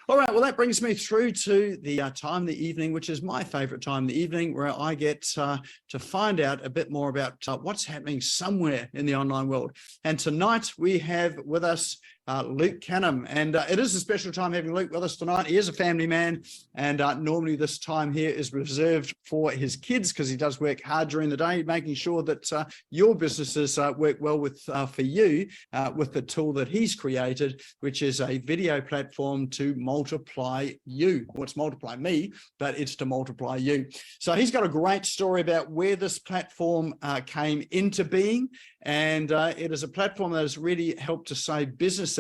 All right, well, that brings me through to the time of the evening, which is my favorite time of the evening, where I get to find out a bit more about what's happening somewhere in the online world. And tonight we have with us Luke Canham, and it is a special time having Luke with us tonight. He is a family man, and normally this time here is reserved for his kids because he does work hard during the day, making sure that your businesses work well with for you with the tool that he's created, which is a video platform to multiply you. Well, it's MultiplyMe, but it's to multiply you. So he's got a great story about where this platform came into being, and it is a platform that has really helped to save businesses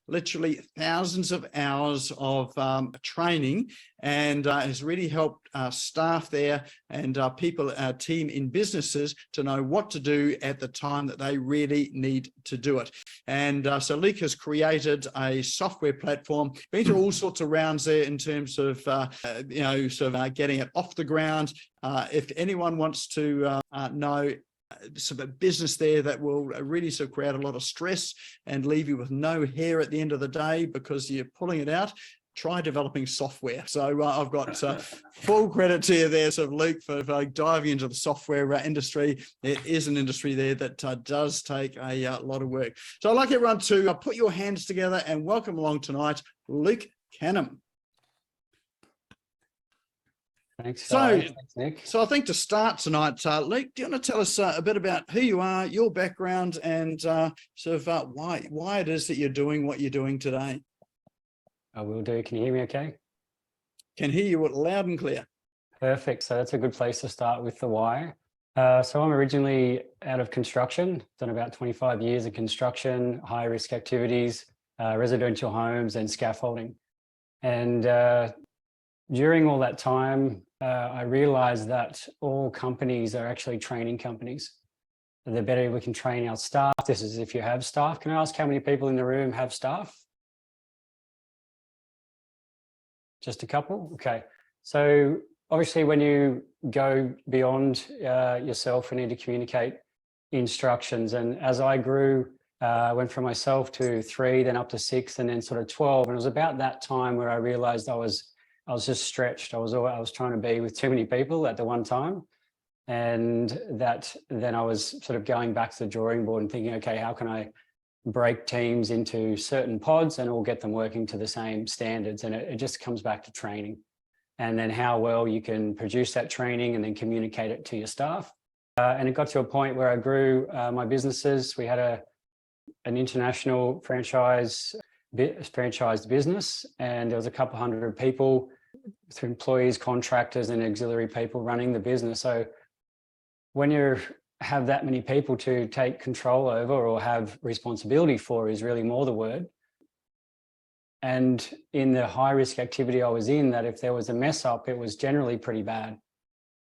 literally thousands of hours of training, and has really helped staff there and people, our team in businesses, to know what to do at the time that they really need to do it. And so Luke has created a software platform, been through all sorts of rounds there in terms of, getting it off the ground. If anyone wants to know sort of a business there that will really sort of create a lot of stress and leave you with no hair at the end of the day because you're pulling it out, try developing software. So I've got full credit to you there, sort of Luke, for diving into the software industry. It is an industry there that does take a lot of work. So I'd like everyone to put your hands together and welcome along tonight, Luke Canham. Thanks, Thanks, Nick. So I think to start tonight, Luke, do you want to tell us a bit about who you are, your background, and why it is that you're doing what you're doing today? I will do. Can you hear me okay? Can hear you loud and clear. Perfect. So that's a good place to start with the why. So I'm originally out of construction, done about 25 years of construction, high risk activities, residential homes and scaffolding. And during all that time, I realized that all companies are actually training companies. The better we can train our staff, this is if you have staff. Can I ask how many people in the room have staff? Just a couple? Okay. So obviously when you go beyond yourself, you need to communicate instructions. And as I grew, I went from myself to 3, then up to 6, and then sort of 12. And it was about that time where I realized I was just stretched. I was trying to be with too many people at the one time. And that then I was sort of going back to the drawing board and thinking, okay, how can I break teams into certain pods and all get them working to the same standards? And it just comes back to training, and then how well you can produce that training and then communicate it to your staff. And it got to a point where I grew my businesses. We had an international franchised business, and there was a couple hundred people, through employees, contractors and auxiliary people running the business. So when you have that many people to take control over or have responsibility for is really more the word. And in the high risk activity I was in, that if there was a mess up, it was generally pretty bad.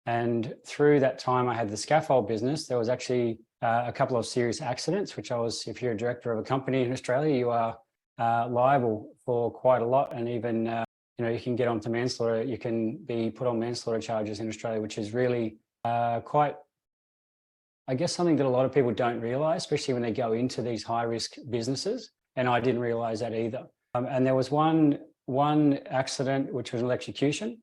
And through that time I had the scaffold business, there was actually a couple of serious accidents, which if you're a director of a company in Australia, you are liable for quite a lot. And even, you can get onto manslaughter. You can be put on manslaughter charges in Australia, which is really quite, I guess, something that a lot of people don't realize, especially when they go into these high risk businesses. And I didn't realize that either. And there was one accident, which was an electrocution,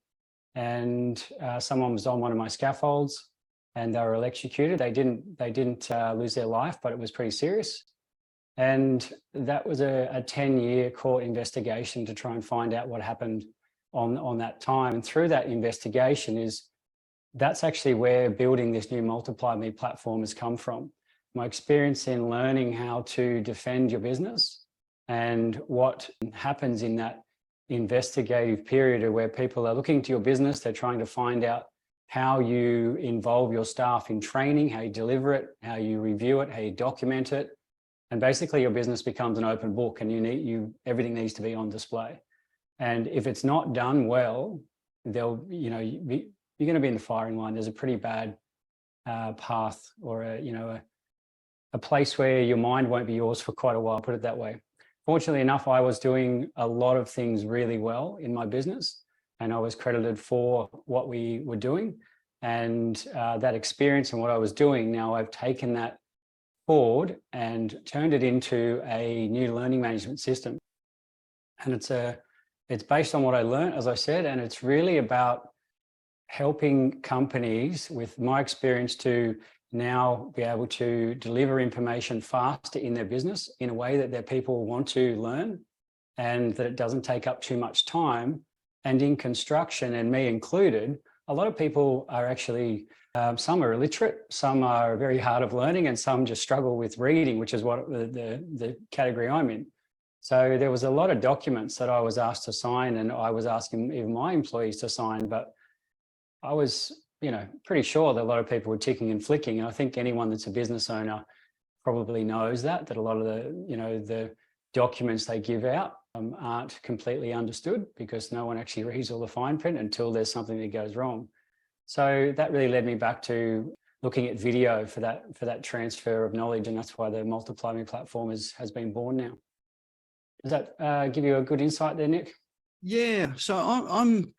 and someone was on one of my scaffolds and they were electrocuted. They didn't lose their life, but it was pretty serious. And that was a 10-year court investigation to try and find out what happened on that time. And through that investigation that's actually where building this new MultiplyMe platform has come from. My experience in learning how to defend your business and what happens in that investigative period where people are looking to your business, they're trying to find out how you involve your staff in training, how you deliver it, how you review it, how you document it. And basically your business becomes an open book, and everything needs to be on display. And if it's not done well, you're going to be in the firing line. There's a pretty bad path, or a place where your mind won't be yours for quite a while, put it that way. Fortunately enough, I was doing a lot of things really well in my business, and I was credited for what we were doing. And that experience and what I was doing, now I've taken that forward and turned it into a new learning management system. And it's a it's based on what I learned, as I said, and it's really about helping companies, with my experience, to now be able to deliver information faster in their business in a way that their people want to learn, and that it doesn't take up too much time. And in construction, and me included, a lot of people are actually, some are illiterate, some are very hard of learning, and some just struggle with reading, which is what the category I'm in. So there was a lot of documents that I was asked to sign, and I was asking even my employees to sign, but I was, pretty sure that a lot of people were ticking and flicking. And I think anyone that's a business owner probably knows that a lot of the documents they give out aren't completely understood, because no one actually reads all the fine print until there's something that goes wrong. So that really led me back to looking at video for that transfer of knowledge, and that's why the MultiplyMe platform has been born now. Does that give you a good insight there, Nick? Yeah, so I'm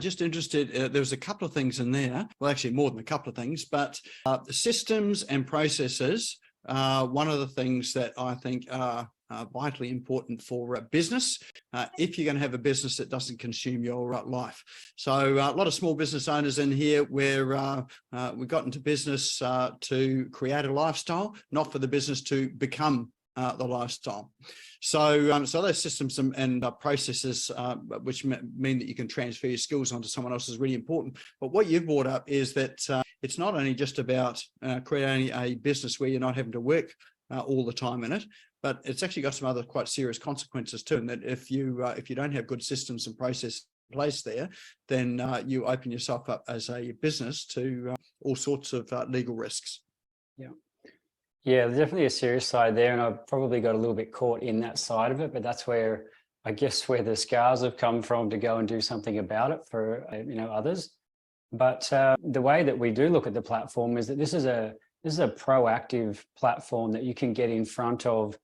just interested, there's a couple of things in there, well, actually more than a couple of things, but the systems and processes are one of the things that I think are vitally important for business, if you're going to have a business that doesn't consume your life. So a lot of small business owners in here where we got into business to create a lifestyle, not for the business to become the lifestyle. So those systems and processes, which mean that you can transfer your skills onto someone else, is really important. But what you've brought up is that it's not only just about creating a business where you're not having to work all the time in it, but it's actually got some other quite serious consequences too. And that if you don't have good systems and processes in place there, then you open yourself up as a business to all sorts of legal risks. Yeah. Yeah, there's definitely a serious side there, and I've probably got a little bit caught in that side of it, but that's where, I guess, where the scars have come from to go and do something about it for, others. But the way that we do look at the platform is that this is a proactive platform that you can get in front of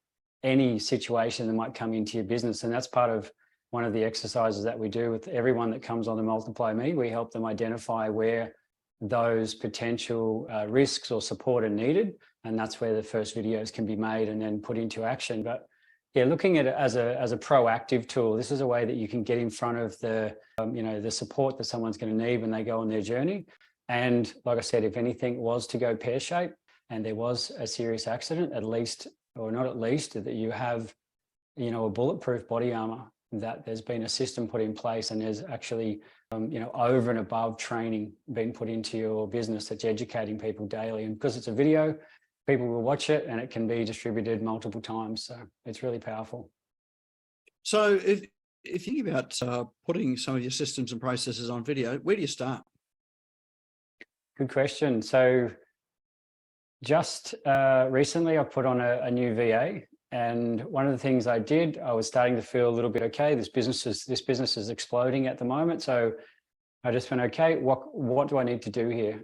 any situation that might come into your business. And that's part of one of the exercises that we do with everyone that comes on the MultiplyMe. We help them identify where those potential risks or support are needed. And that's where the first videos can be made and then put into action. But yeah, looking at it as a proactive tool, this is a way that you can get in front of the, the support that someone's going to need when they go on their journey. And like I said, if anything was to go pear-shaped and there was a serious accident, at least, or not at least, that you have, a bulletproof body armor, that there's been a system put in place, and there's actually, over and above training being put into your business that's educating people daily. And because it's a video, people will watch it and it can be distributed multiple times. So it's really powerful. So if you think about putting some of your systems and processes on video, where do you start? Good question. So just recently I put on a new VA, and one of the things I did, I was starting to feel a little bit, okay, this business is exploding at the moment. So I just went, okay, what do I need to do here?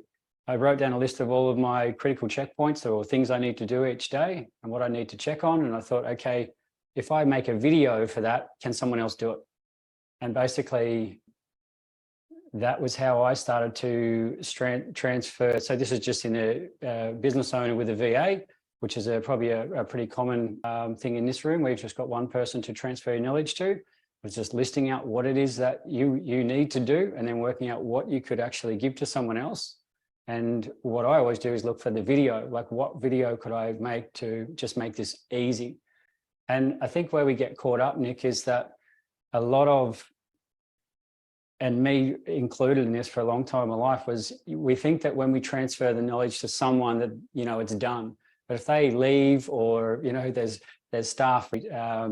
I wrote down a list of all of my critical checkpoints or things I need to do each day and what I need to check on. And I thought, okay, if I make a video for that, can someone else do it? And basically, that was how I started to transfer. So this is just in a business owner with a VA, which is probably a pretty common thing in this room. We've just got one person to transfer your knowledge to. It's just listing out what it is that you need to do, and then working out what you could actually give to someone else. And what I always do is look for the video, like what video could I make to just make this easy? And I think where we get caught up, Nick, is that a lot of, and me included in this for a long time in my life, was we think that when we transfer the knowledge to someone that, it's done. But if they leave, or, there's staff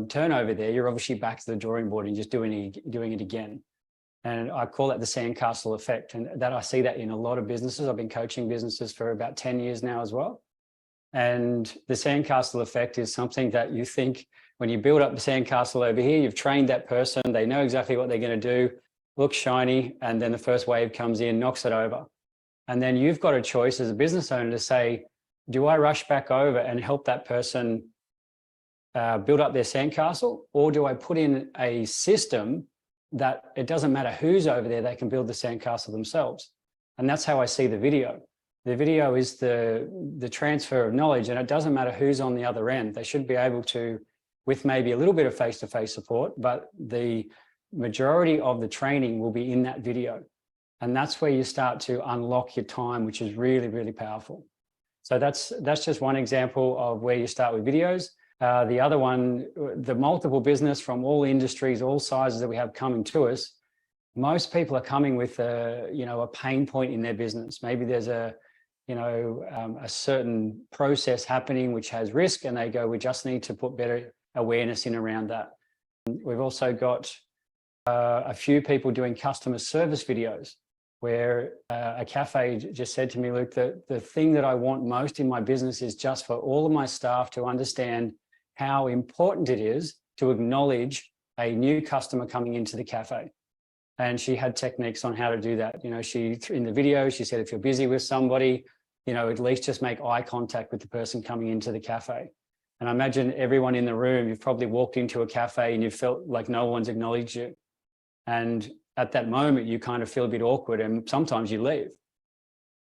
turnover there, you're obviously back to the drawing board and just doing it again. And I call that the sandcastle effect. And that I see that in a lot of businesses. I've been coaching businesses for about 10 years now as well. And the sandcastle effect is something that you think, when you build up the sandcastle over here, you've trained that person, they know exactly what they're going to do, looks shiny, and then the first wave comes in, knocks it over. And then you've got a choice as a business owner to say, do I rush back over and help that person build up their sandcastle, or do I put in a system that it doesn't matter who's over there, they can build the sandcastle themselves? And that's how I see the video. The video is the transfer of knowledge, and it doesn't matter who's on the other end. They should be able to, with maybe a little bit of face-to-face support, but the majority of the training will be in that video. And that's where you start to unlock your time, which is really, really powerful. So that's just one example of where you start with videos. The other one, the multiple business from all industries, all sizes that we have coming to us, most people are coming with a pain point in their business. Maybe there's a certain process happening which has risk, and they go, we just need to put better awareness in around that. We've also got a few people doing customer service videos, where a cafe just said to me, Luke, the thing that I want most in my business is just for all of my staff to understand how important it is to acknowledge a new customer coming into the cafe. And she had techniques on how to do that. In the video, she said, if you're busy with somebody, at least just make eye contact with the person coming into the cafe. And I imagine everyone in the room, you've probably walked into a cafe and you felt like no one's acknowledged you. And at that moment, you kind of feel a bit awkward, and sometimes you leave.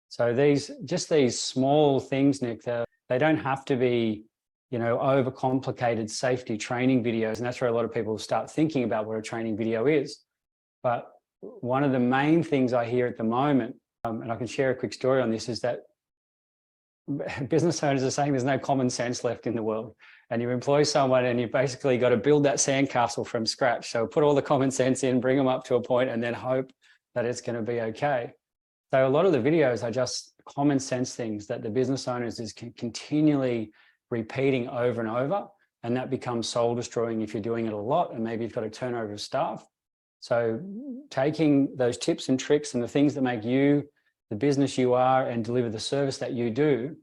So these small things, Nick, they don't have to be, overcomplicated safety training videos. And that's where a lot of people start thinking about what a training video is. But one of the main things I hear at the moment, and I can share a quick story on this, is that business owners are saying there's no common sense left in the world. And you employ someone and you basically got to build that sandcastle from scratch. So put all the common sense in, bring them up to a point, and then hope that it's going to be okay. So a lot of the videos are just common sense things that the business owners is continually repeating over and over. And that becomes soul destroying if you're doing it a lot, and maybe you've got a turnover of staff. So taking those tips and tricks and the things that make you the business you are and deliver the service that you do,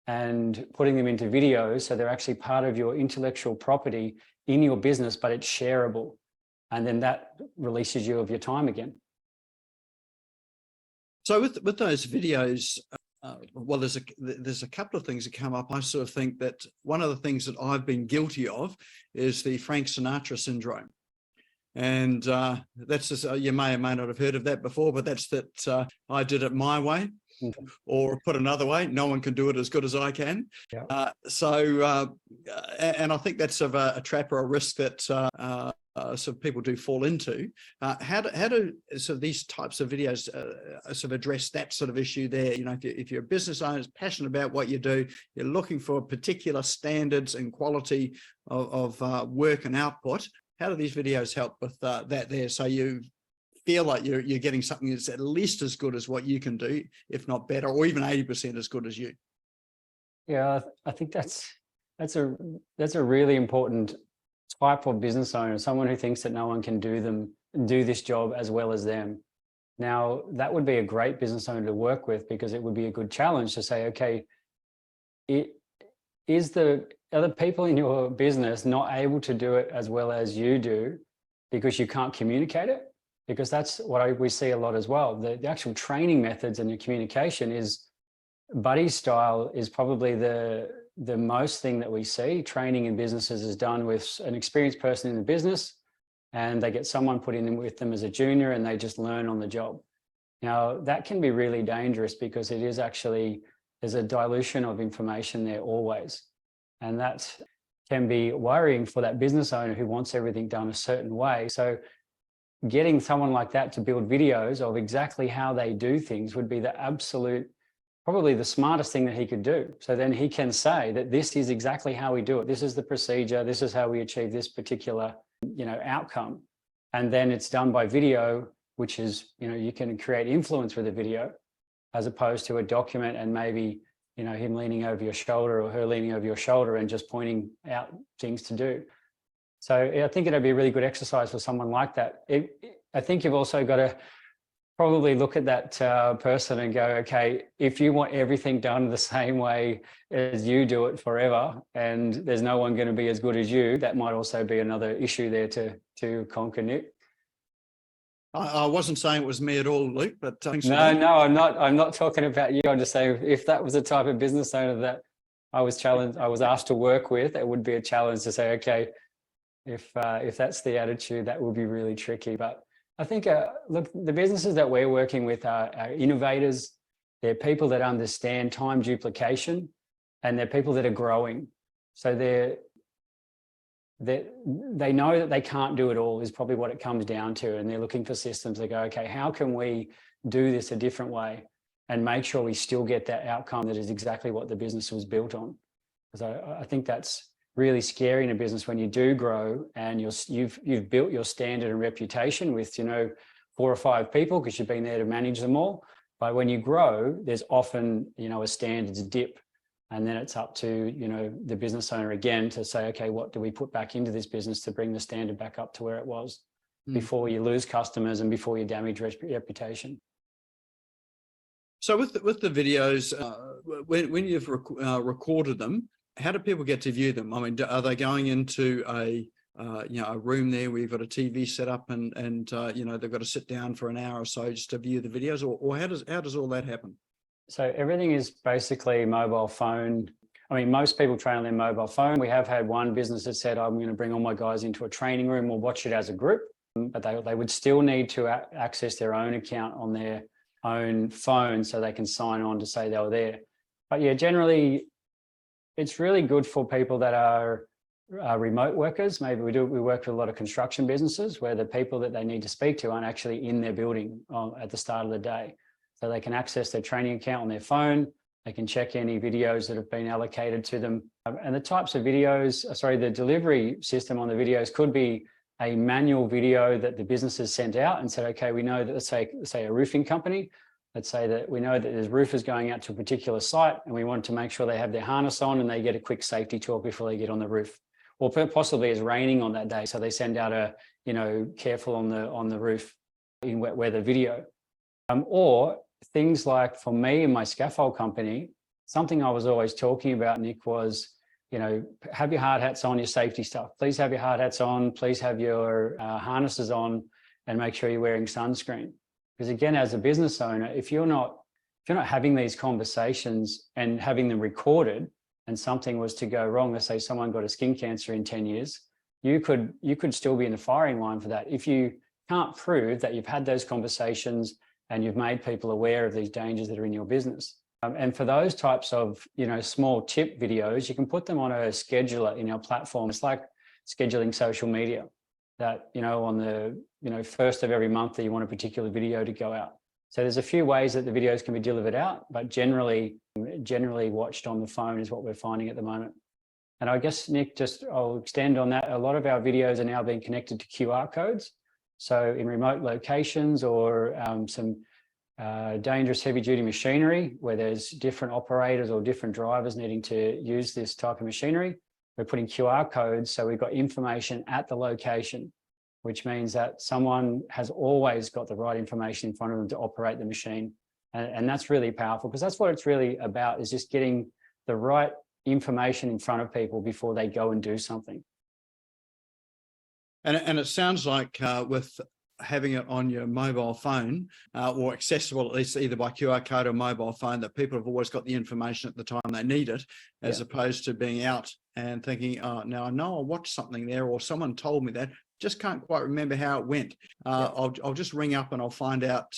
and putting them into videos so they're actually part of your intellectual property in your business, but it's shareable. And then that releases you of your time again. So with those videos, well, there's a couple of things that come up. I sort of think that one of the things that I've been guilty of is the Frank Sinatra syndrome. And that's just, you may or may not have heard of that before, but that's that I did it my way. Mm-hmm. Or put another way, no one can do it as good as I can. Yeah. And I think that's a trap or a risk that sort of people do fall into. How do sort of these types of videos sort of address that sort of issue there? If you're a business owner who's passionate about what you do, you're looking for particular standards and quality of work and output. How do these videos help with that there? So you feel like you're getting something that's at least as good as what you can do, if not better, or even 80% as good as you. Yeah, I think that's a really important type of business owner, someone who thinks that no one can do this job as well as them. Now, that would be a great business owner to work with, because it would be a good challenge to say, okay, are the people in your business not able to do it as well as you do because you can't communicate it? Because that's what we see a lot as well. The actual training methods and the communication is buddy style is probably the most thing that we see. Training in businesses is done with an experienced person in the business, and they get someone put in with them as a junior, and they just learn on the job. Now, that can be really dangerous, because it is actually, there's a dilution of information there always. And that can be worrying for that business owner who wants everything done a certain way. So getting someone like that to build videos of exactly how they do things would be the absolute, probably the smartest thing that he could do. So then he can say that this is exactly how we do it. This is the procedure. This is how we achieve this particular, outcome. And then it's done by video, which is, you can create influence with a video, as opposed to a document and maybe, him leaning over your shoulder or her leaning over your shoulder and just pointing out things to do. So I think it'd be a really good exercise for someone like that. I think you've also got to probably look at that person and go, okay, if you want everything done the same way as you do it forever, and there's no one going to be as good as you, that might also be another issue there to conquer, Nick. I wasn't saying it was me at all, Luke, but no, I'm not talking about you. I'm just saying, if that was the type of business owner that I was asked to work with, it would be a challenge to say, okay, if that's the attitude, that would be really tricky. But I think, look, the businesses that we're working with are innovators. They're people that understand time duplication, and they're people that are growing. So they know that they can't do it all is probably what it comes down to. And they're looking for systems. They go, okay, how can we do this a different way and make sure we still get that outcome that is exactly what the business was built on? Because I think that's really scary in a business when you do grow and you've built your standard and reputation with, 4 or 5 people because you've been there to manage them all. But when you grow, there's often, a standards dip. And then it's up to, the business owner again to say, okay, what do we put back into this business to bring the standard back up to where it was before you lose customers and before you damage reputation. So with the videos, when you've recorded them, how do people get to view them? I mean, are they going into a room there where you've got a TV set up and they've got to sit down for an hour or so just to view the videos, or how does all that happen? So everything is basically mobile phone. I mean, most people train on their mobile phone. We have had one business that said, I'm going to bring all my guys into a training room. We'll watch it as a group, but they would still need to access their own account on their own phone so they can sign on to say they were there. But yeah, generally, it's really good for people that are remote workers. Maybe we work with a lot of construction businesses where the people that they need to speak to aren't actually in their building at the start of the day. So they can access their training account on their phone. They can check any videos that have been allocated to them. And the types of videos, the delivery system on the videos could be a manual video that the business has sent out and said, okay, we know that, let's say a roofing company, let's say that we know that there's roofers going out to a particular site and we want to make sure they have their harness on and they get a quick safety talk before they get on the roof. Or possibly it's raining on that day, so they send out a, careful on the roof in wet weather video. Or things like, for me and my scaffold company, something I was always talking about, Nick, was, have your hard hats on, your safety stuff. Please have your hard hats on. Please have your harnesses on, and make sure you're wearing sunscreen. Because again, as a business owner, if you're not having these conversations and having them recorded, and something was to go wrong, let's say someone got a skin cancer in 10 years, you could still be in the firing line for that. If you can't prove that you've had those conversations and you've made people aware of these dangers that are in your business. And for those types of, small tip videos, you can put them on a scheduler in our platform. It's like scheduling social media that, on the, first of every month that you want a particular video to go out. So there's a few ways that the videos can be delivered out, but generally watched on the phone is what we're finding at the moment. And I guess, Nick, I'll extend on that. A lot of our videos are now being connected to QR codes. So in remote locations or some dangerous heavy-duty machinery where there's different operators or different drivers needing to use this type of machinery, we're putting QR codes so we've got information at the location, which means that someone has always got the right information in front of them to operate the machine. And that's really powerful because that's what it's really about, is just getting the right information in front of people before they go and do something. And it sounds like with having it on your mobile phone or accessible, at least either by QR code or mobile phone, that people have always got the information at the time they need it, as opposed to being out and thinking, oh, now I know I watched something there or someone told me that, just can't quite remember how it went. I'll just ring up and I'll find out,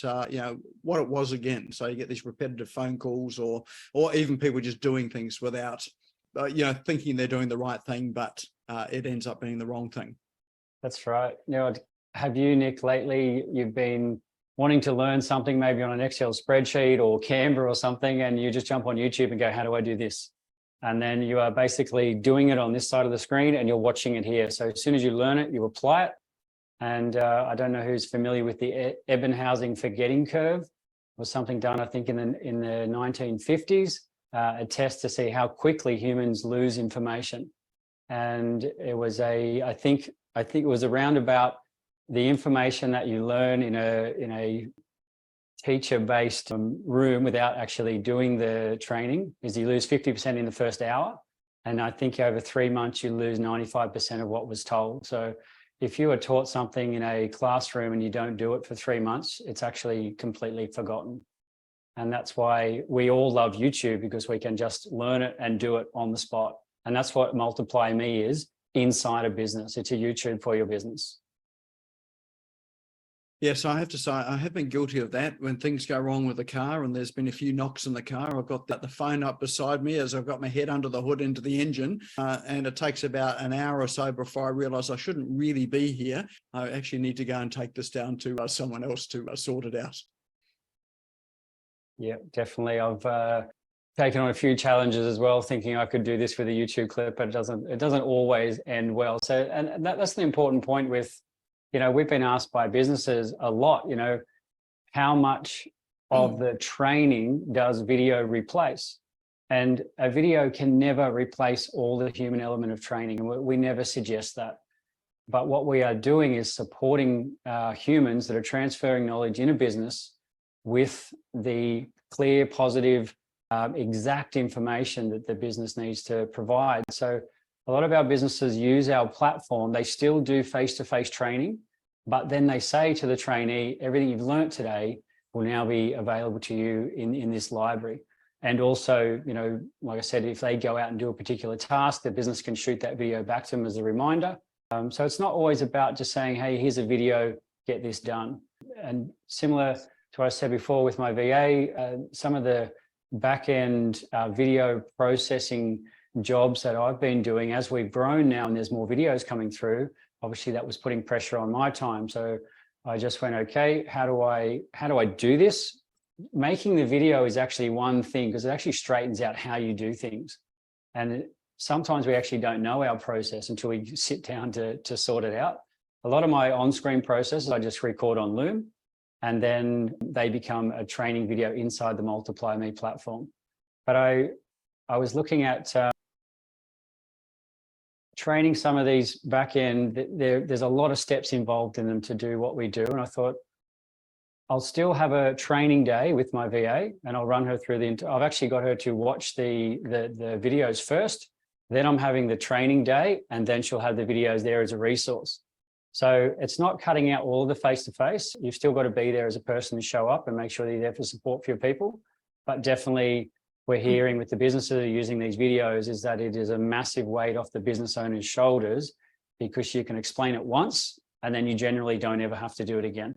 what it was again. So you get these repetitive phone calls or even people just doing things without, thinking they're doing the right thing, but it ends up being the wrong thing. That's right. Have you, Nick, lately you've been wanting to learn something maybe on an Excel spreadsheet or Canva or something, and you just jump on YouTube and go, how do I do this? And then you are basically doing it on this side of the screen and you're watching it here. So as soon as you learn it, you apply it. And I don't know who's familiar with the Ebbinghaus forgetting curve. It was something done, I think, in the 1950s, a test to see how quickly humans lose information. And it was I think it was around about the information that you learn in a teacher-based room without actually doing the training is you lose 50% in the first hour. And I think over 3 months, you lose 95% of what was told. So if you are taught something in a classroom and you don't do it for 3 months, it's actually completely forgotten. And that's why we all love YouTube, because we can just learn it and do it on the spot. And that's what MultiplyMe is inside a business. It's a YouTube for your business. Yes, I have to say, I have been guilty of that. When things go wrong with the car and there's been a few knocks in the car, I've got the phone up beside me as I've got my head under the hood into the engine. And it takes about an hour or so before I realise I shouldn't really be here. I actually need to go and take this down to someone else to sort it out. Yeah, definitely. I've taken on a few challenges as well, thinking I could do this with a YouTube clip, but it doesn't always end well. So, and that's the important point with, we've been asked by businesses a lot, how much of the training does video replace? And a video can never replace all the human element of training. And we never suggest that. But what we are doing is supporting humans that are transferring knowledge in a business with the clear, positive, exact information that the business needs to provide. So a lot of our businesses use our platform. They still do face-to-face training, but then they say to the trainee, everything you've learned today will now be available to you in this library. And also, like I said, if they go out and do a particular task, the business can shoot that video back to them as a reminder. So it's not always about just saying, hey, here's a video, get this done. And similar to what I said before with my VA, some of the back-end video processing jobs that I've been doing as we've grown now and there's more videos coming through, obviously that was putting pressure on my time. So I just went, okay, how do I do this? Making the video is actually one thing because it actually straightens out how you do things. And sometimes we actually don't know our process until we sit down to sort it out. A lot of my on-screen processes I just record on Loom, and then they become a training video inside the MultiplyMe platform. But I was looking at training some of these back end, there's a lot of steps involved in them to do what we do. And I thought, I'll still have a training day with my VA and I'll run her through I've actually got her to watch the videos first, then I'm having the training day and then she'll have the videos there as a resource. So it's not cutting out all of the face-to-face. You've still got to be there as a person to show up and make sure that you're there for support for your people. But definitely we're hearing with the businesses that are using these videos is that it is a massive weight off the business owner's shoulders because you can explain it once and then you generally don't ever have to do it again.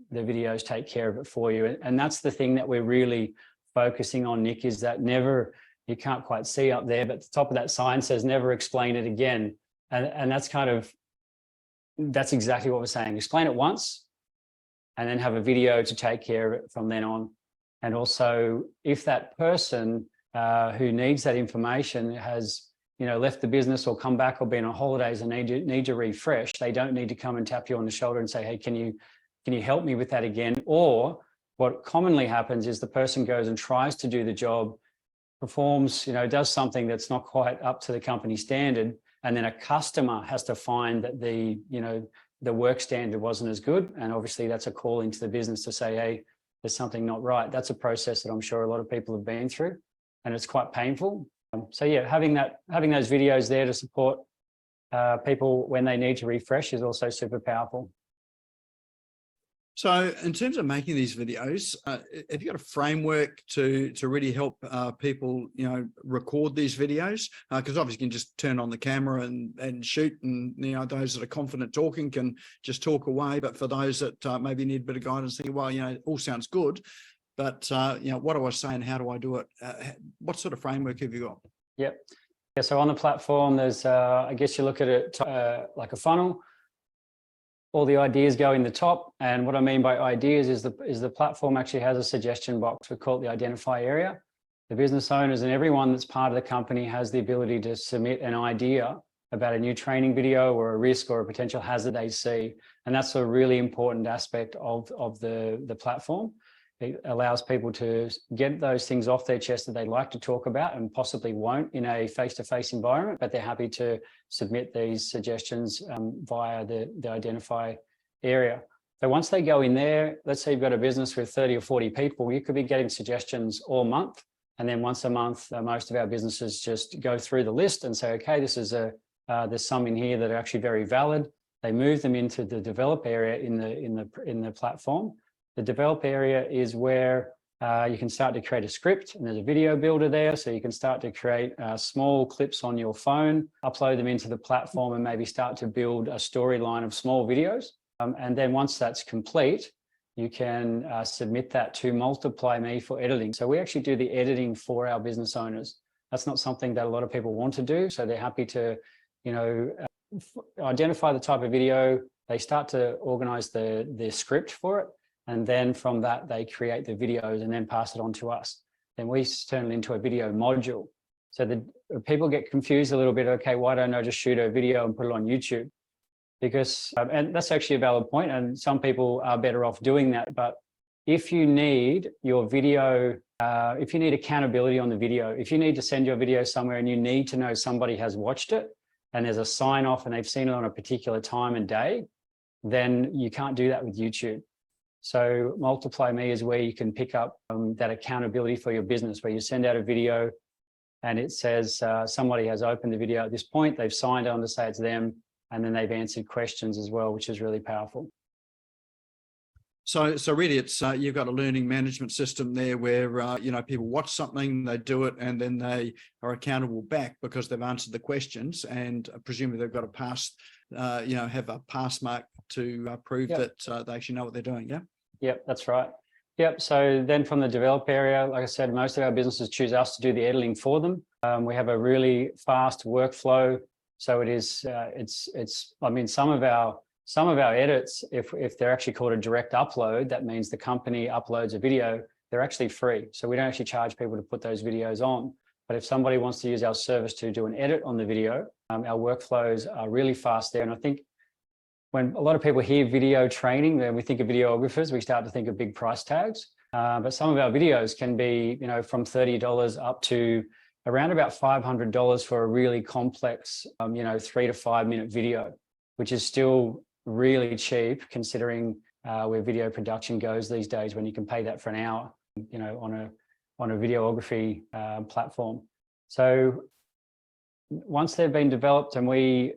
The videos take care of it for you. And that's the thing that we're really focusing on, Nick, is that never, you can't quite see up there, but the top of that sign says never explain it again. And that's exactly what we're saying. Explain it once and then have a video to take care of it from then on. And also if that person who needs that information has, left the business or come back or been on holidays and need to refresh, they don't need to come and tap you on the shoulder and say, hey, can you help me with that again? Or what commonly happens is the person goes and tries to do the job, performs, does something that's not quite up to the company standard. And then a customer has to find that the work standard wasn't as good. And obviously that's a call into the business to say, hey, there's something not right. That's a process that I'm sure a lot of people have been through and it's quite painful. So yeah, having those videos there to support people when they need to refresh is also super powerful. So in terms of making these videos, have you got a framework to really help people, record these videos? Because obviously you can just turn on the camera and shoot, and those that are confident talking can just talk away. But for those that maybe need a bit of guidance, thinking, well, it all sounds good, but what do I say and how do I do it? What sort of framework have you got? Yep. Yeah. So on the platform, there's I guess you look at it like a funnel. All the ideas go in the top. And what I mean by ideas is the platform actually has a suggestion box. We call it the identify area. The business owners and everyone that's part of the company has the ability to submit an idea about a new training video or a risk or a potential hazard they see. And that's a really important aspect of the platform. It allows people to get those things off their chest that they like to talk about and possibly won't in a face-to-face environment, but they're happy to submit these suggestions via the identify area. So once they go in there, let's say you've got a business with 30 or 40 people, you could be getting suggestions all month. And then once a month, most of our businesses just go through the list and say, okay, this is there's some in here that are actually very valid. They move them into the develop area in the platform. The develop area is where you can start to create a script, and there's a video builder there. So you can start to create small clips on your phone, upload them into the platform and maybe start to build a storyline of small videos. And then once that's complete, you can submit that to MultiplyMe for editing. So we actually do the editing for our business owners. That's not something that a lot of people want to do. So they're happy to, identify the type of video. They start to organize the script for it. And then from that, they create the videos and then pass it on to us. Then we turn it into a video module. So the people get confused a little bit. Okay, why don't I just shoot a video and put it on YouTube? Because, and that's actually a valid point, and some people are better off doing that. But if you need your video, if you need accountability on the video, if you need to send your video somewhere and you need to know somebody has watched it and there's a sign off and they've seen it on a particular time and day, then you can't do that with YouTube. So MultiplyMe is where you can pick up that accountability for your business, where you send out a video and it says somebody has opened the video at this point, they've signed on to say it's them, and then they've answered questions as well, which is really powerful. So really, it's you've got a learning management system there where people watch something, they do it, and then they are accountable back because they've answered the questions, and presumably they've got a pass, have a pass mark to prove that they actually know what they're doing. Yeah. Yep, that's right. Yep. So then from the develop area, like I said, most of our businesses choose us to do the editing for them. We have a really fast workflow. So it is, I mean, some of our edits, if they're actually called a direct upload, that means the company uploads a video, they're actually free. So we don't actually charge people to put those videos on. But if somebody wants to use our service to do an edit on the video, our workflows are really fast there. And I think when a lot of people hear video training, then we think of videographers, we start to think of big price tags. But some of our videos can be, from $30 up to around about $500 for a really complex, 3 to 5 minute video, which is still really cheap considering where video production goes these days, when you can pay that for an hour, on a videography platform. So once they've been developed and we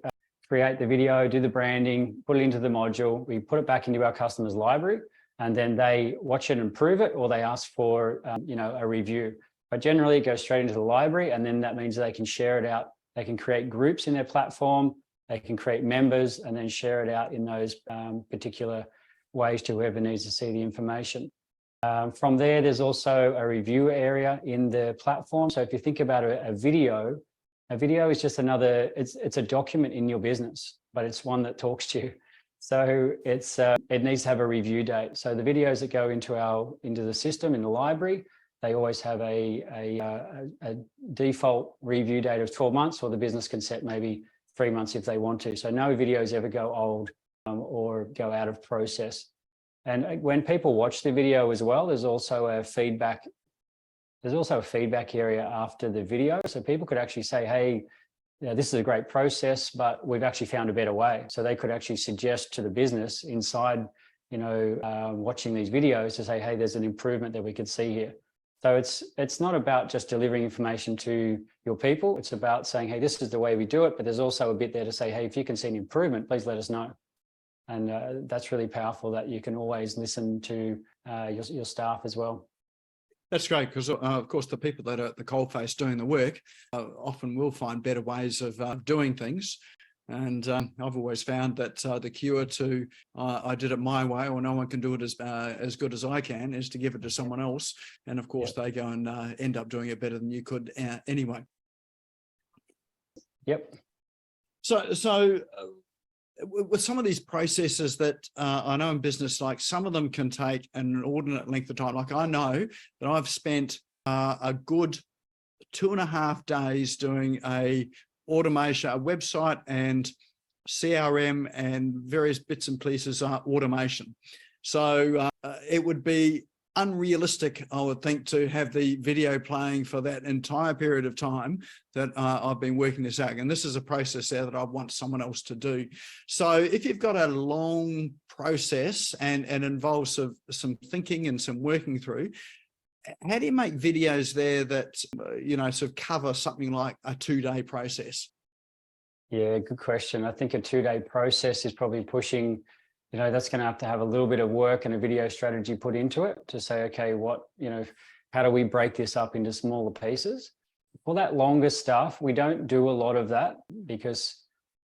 create the video, do the branding, put it into the module, we put it back into our customer's library, and then they watch it and prove it, or they ask for, a review. But generally it goes straight into the library, and then that means they can share it out. They can create groups in their platform, they can create members, and then share it out in those particular ways to whoever needs to see the information. From there, there's also a review area in the platform. So if you think about a video is just another, it's a document in your business, but it's one that talks to you. So it needs to have a review date. So the videos that go into the system in the library, they always have a default review date of 12 months, or the business can set maybe 3 months if they want to. So no videos ever go old or go out of process. And when people watch the video as well, there's also a feedback area after the video. So people could actually say, hey, this is a great process, but we've actually found a better way. So they could actually suggest to the business inside, watching these videos to say, hey, there's an improvement that we could see here. So it's not about just delivering information to your people. It's about saying, hey, this is the way we do it. But there's also a bit there to say, hey, if you can see an improvement, please let us know. And that's really powerful, that you can always listen to your staff as well. That's great, because of course the people that are at the coalface doing the work often will find better ways of doing things. And I've always found that the cure to I did it my way, or no one can do it as good as I can, is to give it to someone else. And of course they go and end up doing it better than you could anyway. Yep. So with some of these processes that I know in business, like some of them can take an inordinate length of time. Like I know that I've spent a good 2.5 days doing a website and CRM and various bits and pieces automation. So it would be unrealistic, I would think, to have the video playing for that entire period of time that I've been working this out. And this is a process there that I want someone else to do. So if you've got a long process and involves some thinking and some working through, how do you make videos there that, sort of cover something like a 2-day process? Yeah, good question. I think a 2-day process is probably pushing, that's going to have a little bit of work and a video strategy put into it to say, okay, how do we break this up into smaller pieces? For that longer stuff, we don't do a lot of that, because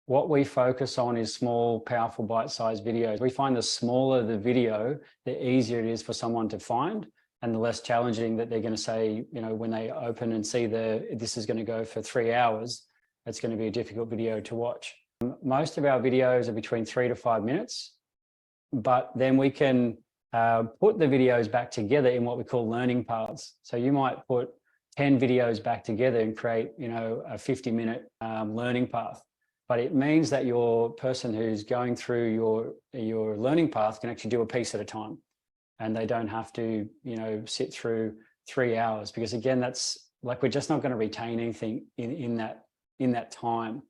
what we focus on is small, powerful, bite-sized videos. We find the smaller the video, the easier it is for someone to find, and the less challenging that they're going to say, you know, when they open and see this is going to go for 3 hours, it's going to be a difficult video to watch. Most of our videos are between 3 to 5 minutes, but then we can put the videos back together in what we call learning paths. So you might put 10 videos back together and create, you know, a 50-minute learning path. But it means that your person who's going through your learning path can actually do a piece at a time, and they don't have to, you know, sit through 3 hours, because again, that's like, we're just not going to retain anything in that time.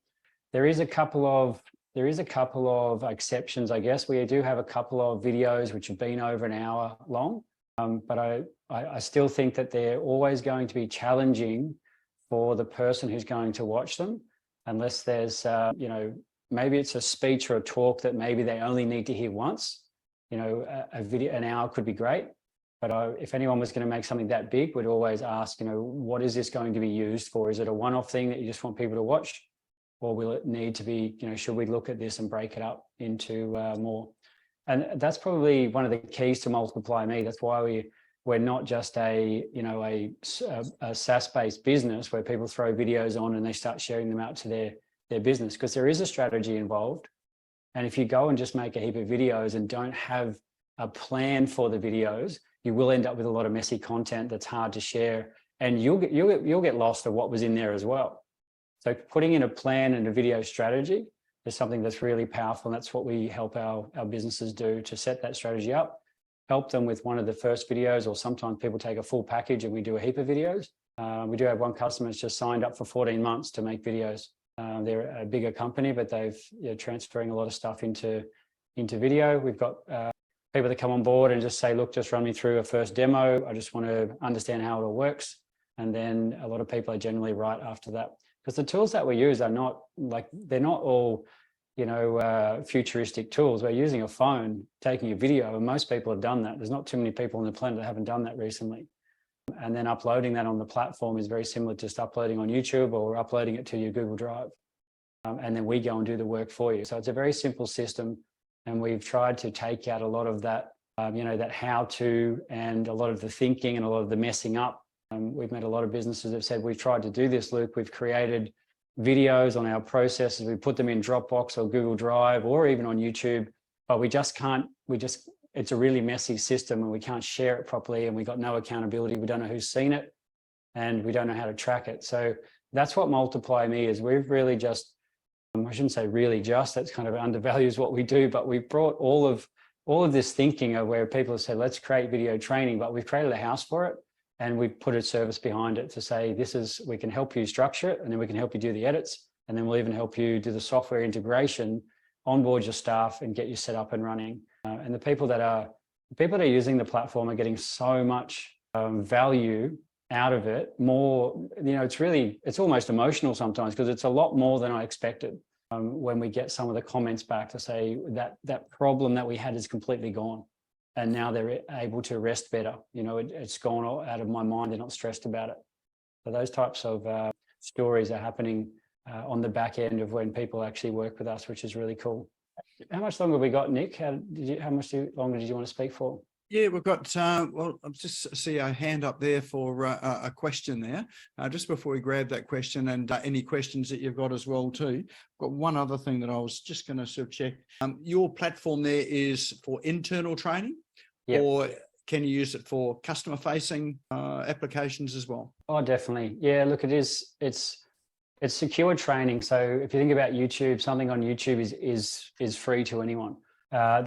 There is a couple of exceptions, I guess. We do have a couple of videos which have been over an hour long, but I still think that they're always going to be challenging for the person who's going to watch them, unless there's, you know, maybe it's a speech or a talk that maybe they only need to hear once. You know, a video, an hour could be great, but if anyone was going to make something that big, we'd always ask, you know, what is this going to be used for? Is it a one-off thing that you just want people to watch? Or will it need to be, you know, should we look at this and break it up into more? And that's probably one of the keys to MultiplyMe. That's why we're not just a SaaS-based business where people throw videos on and they start sharing them out to their business, because there is a strategy involved. And if you go and just make a heap of videos and don't have a plan for the videos, you will end up with a lot of messy content that's hard to share, and you'll get lost of what was in there as well. So putting in a plan and a video strategy is something that's really powerful, and that's what we help our businesses do, to set that strategy up, help them with one of the first videos, or sometimes people take a full package and we do a heap of videos. We do have one customer that's just signed up for 14 months to make videos. They're a bigger company, but they're transferring a lot of stuff into video. We've got people that come on board and just say, look, just run me through a first demo. I just want to understand how it all works. And then a lot of people are generally right after that. Because the tools that we use are not like, they're not all, you know, futuristic tools. We're using a phone, taking a video, and most people have done that. There's not too many people on the planet that haven't done that recently. And then uploading that on the platform is very similar to just uploading on YouTube or uploading it to your Google Drive. And then we go and do the work for you. So it's a very simple system. And we've tried to take out a lot of that, you know, that how to, and a lot of the thinking and a lot of the messing up. We've met a lot of businesses that have said, we've tried to do this, Luke. We've created videos on our processes. We put them in Dropbox or Google Drive or even on YouTube, but we just can't, it's a really messy system and we can't share it properly, and we got no accountability. We don't know who's seen it and we don't know how to track it. So that's what MultiplyMe is. We've really just, I shouldn't say really just, that's kind of undervalues what we do, but we've brought all of this thinking of where people have said, let's create video training, but we've created a house for it. And we put a service behind it to say, we can help you structure it, and then we can help you do the edits. And then we'll even help you do the software integration, onboard your staff and get you set up and running. And the people that are using the platform are getting so much value out of it. More, you know, it's almost emotional sometimes, because it's a lot more than I expected. When we get some of the comments back to say that problem that we had is completely gone. And now they're able to rest better. You know, it's gone out of my mind. They're not stressed about it. So those types of stories are happening on the back end of when people actually work with us, which is really cool. How much longer have we got, Nick? How much longer did you want to speak for? Yeah, we've got, well, I'll just see a hand up there for a question there. Just before we grab that question, and any questions that you've got as well too. I've got one other thing that I was just going to sort of check. Your platform there is for internal training? Yep. Or can you use it for customer facing applications as well? Oh, definitely. Yeah, look, it's secure training. So if you think about YouTube, something on YouTube is free to anyone.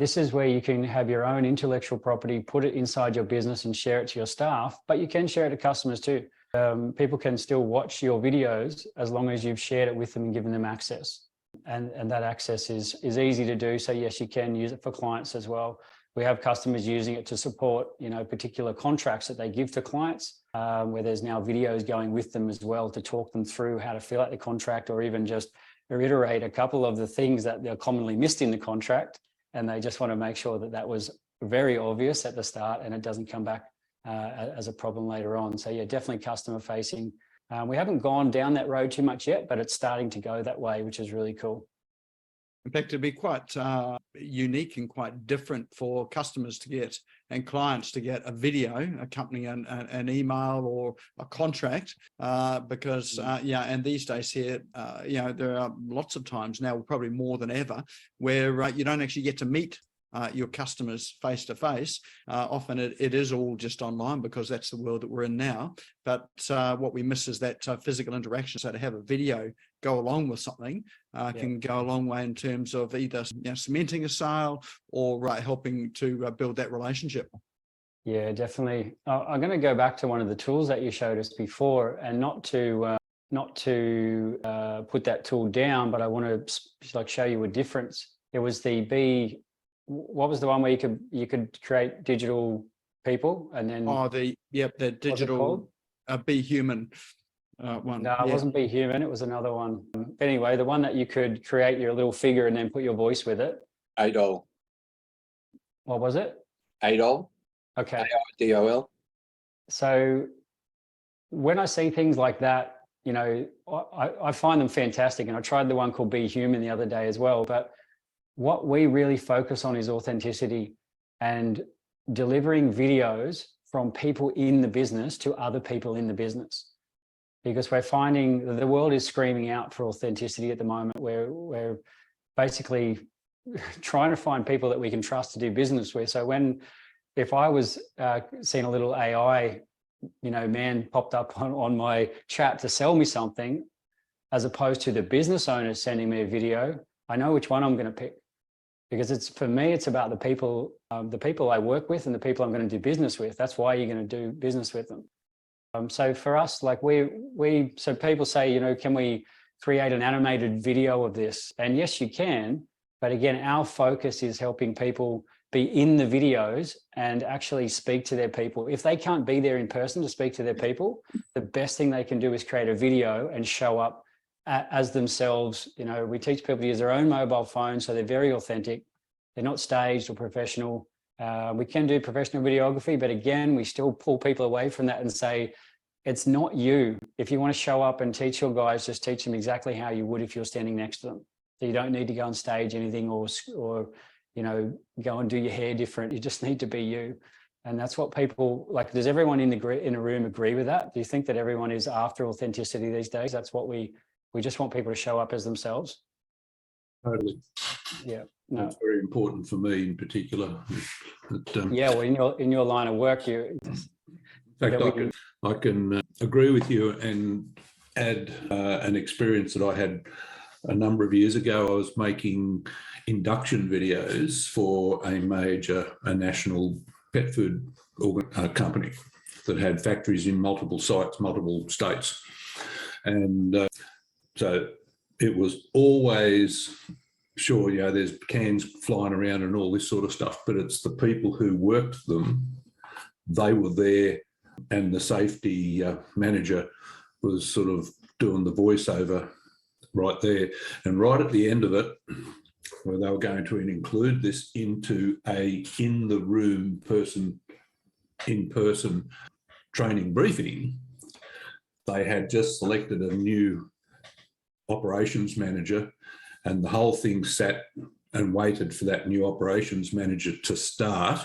This is where you can have your own intellectual property, put it inside your business and share it to your staff, but you can share it to customers too. People can still watch your videos as long as you've shared it with them and given them access. And that access is easy to do. So yes, you can use it for clients as well. We have customers using it to support, you know, particular contracts that they give to clients, where there's now videos going with them as well to talk them through how to fill out the contract, or even just reiterate a couple of the things that they're commonly missed in the contract. And they just want to make sure that that was very obvious at the start and it doesn't come back as a problem later on. So yeah, definitely customer facing. We haven't gone down that road too much yet, but it's starting to go that way, which is really cool. In fact, it'd be quite unique and quite different for customers to get and clients to get a video accompanying an email or a contract, because and these days here, there are lots of times now, probably more than ever, where you don't actually get to meet your customers face to face. Often it is all just online because that's the world that we're in now. But what we miss is that physical interaction. So to have a video go along with something can go a long way in terms of either cementing a sale or helping to build that relationship. Yeah, definitely. I'm going to go back to one of the tools that you showed us before, and not to put that tool down, but I want to show you a difference. It was the what was the one where you could create digital people, and then the digital Be Human one. No, it wasn't Be Human. It was another one. Anyway, the one that you could create your little figure and then put your voice with it. ADOL. What was it? ADOL. Okay. AIDOL. So when I see things like that, I find them fantastic. And I tried the one called Be Human the other day as well. But what we really focus on is authenticity and delivering videos from people in the business to other people in the business. Because we're finding that the world is screaming out for authenticity at the moment. We're basically trying to find people that we can trust to do business with. So if I was seeing a little AI, man popped up on my chat to sell me something, as opposed to the business owner sending me a video, I know which one I'm going to pick. Because for me, it's about the people I work with and the people I'm going to do business with. That's why you're going to do business with them. So for us, so people say, can we create an animated video of this? And yes, you can. But again, our focus is helping people be in the videos and actually speak to their people. If they can't be there in person to speak to their people, the best thing they can do is create a video and show up as themselves. We teach people to use their own mobile phone, so they're very authentic. They're not staged or professional. We can do professional videography, but again, we still pull people away from that and say, it's not you. If you want to show up and teach your guys, just teach them exactly how you would if you're standing next to them. So you don't need to go on stage anything or go and do your hair different. You just need to be you. And that's what people does everyone in a room agree with that? Do you think that everyone is after authenticity these days? That's what we just want people to show up as themselves. Totally. Yeah. No. That's very important for me in particular. Well, in your line of work, in fact, I can agree with you and add an experience that I had a number of years ago. I was making induction videos for a national pet food company that had factories in multiple sites, multiple states. And so it was always, sure, there's cans flying around and all this sort of stuff, but it's the people who worked them. They were there, and the safety manager was sort of doing the voiceover right there. And right at the end of it, where they were going to include this into a in-the-room in-person training briefing, they had just selected a new operations manager, and the whole thing sat and waited for that new operations manager to start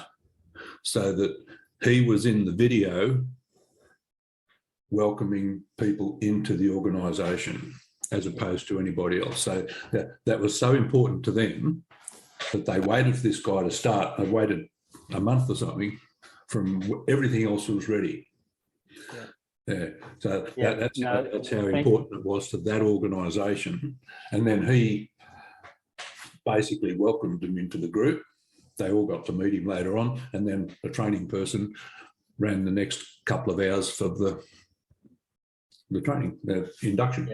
so that he was in the video welcoming people into the organisation as opposed to anybody else. So that was so important to them that they waited for this guy to start. They waited a month or something from everything else was ready. So that's how important it was to that organisation. And then he basically welcomed them into the group. They all got to meet him later on, and then a training person ran the next couple of hours for the training, the induction.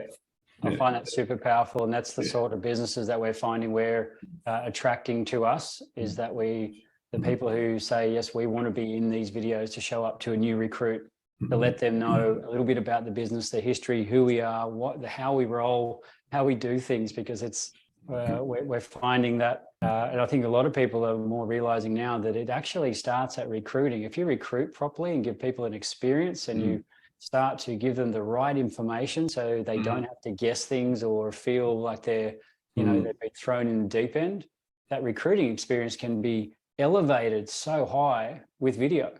I find that super powerful, and that's the sort of businesses that we're finding we're attracting to us, is that the people who say, yes, we want to be in these videos to show up to a new recruit, to let them know a little bit about the business, the history, who we are, how we roll, how we do things, because it's we're finding that, and I think a lot of people are more realizing now that it actually starts at recruiting. If you recruit properly and give people an experience, and you start to give them the right information so they don't have to guess things or feel like they're you know, they've been thrown in the deep end. That recruiting experience can be elevated so high with video.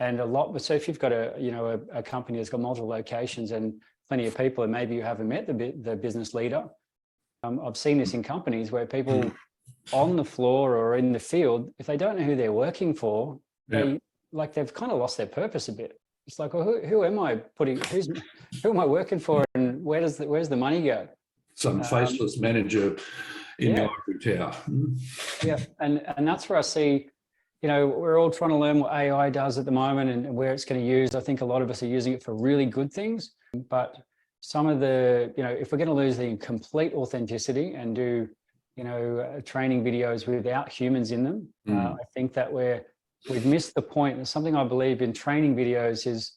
And a lot, so if you've got a company that's got multiple locations and plenty of people, and maybe you haven't met the business leader, I've seen this in companies where people on the floor or in the field, if they don't know who they're working for, they've kind of lost their purpose a bit. It's like, well, who am I who am I working for, and where's the money go? Some faceless manager in the ivory tower. Yeah, and that's where I see, you know, we're all trying to learn what AI does at the moment and where it's going to use. I think a lot of us are using it for really good things, but some of the, you know, if we're going to lose the complete authenticity and do, you know, training videos without humans in them, I think that we've missed the point. And something I believe in training videos is,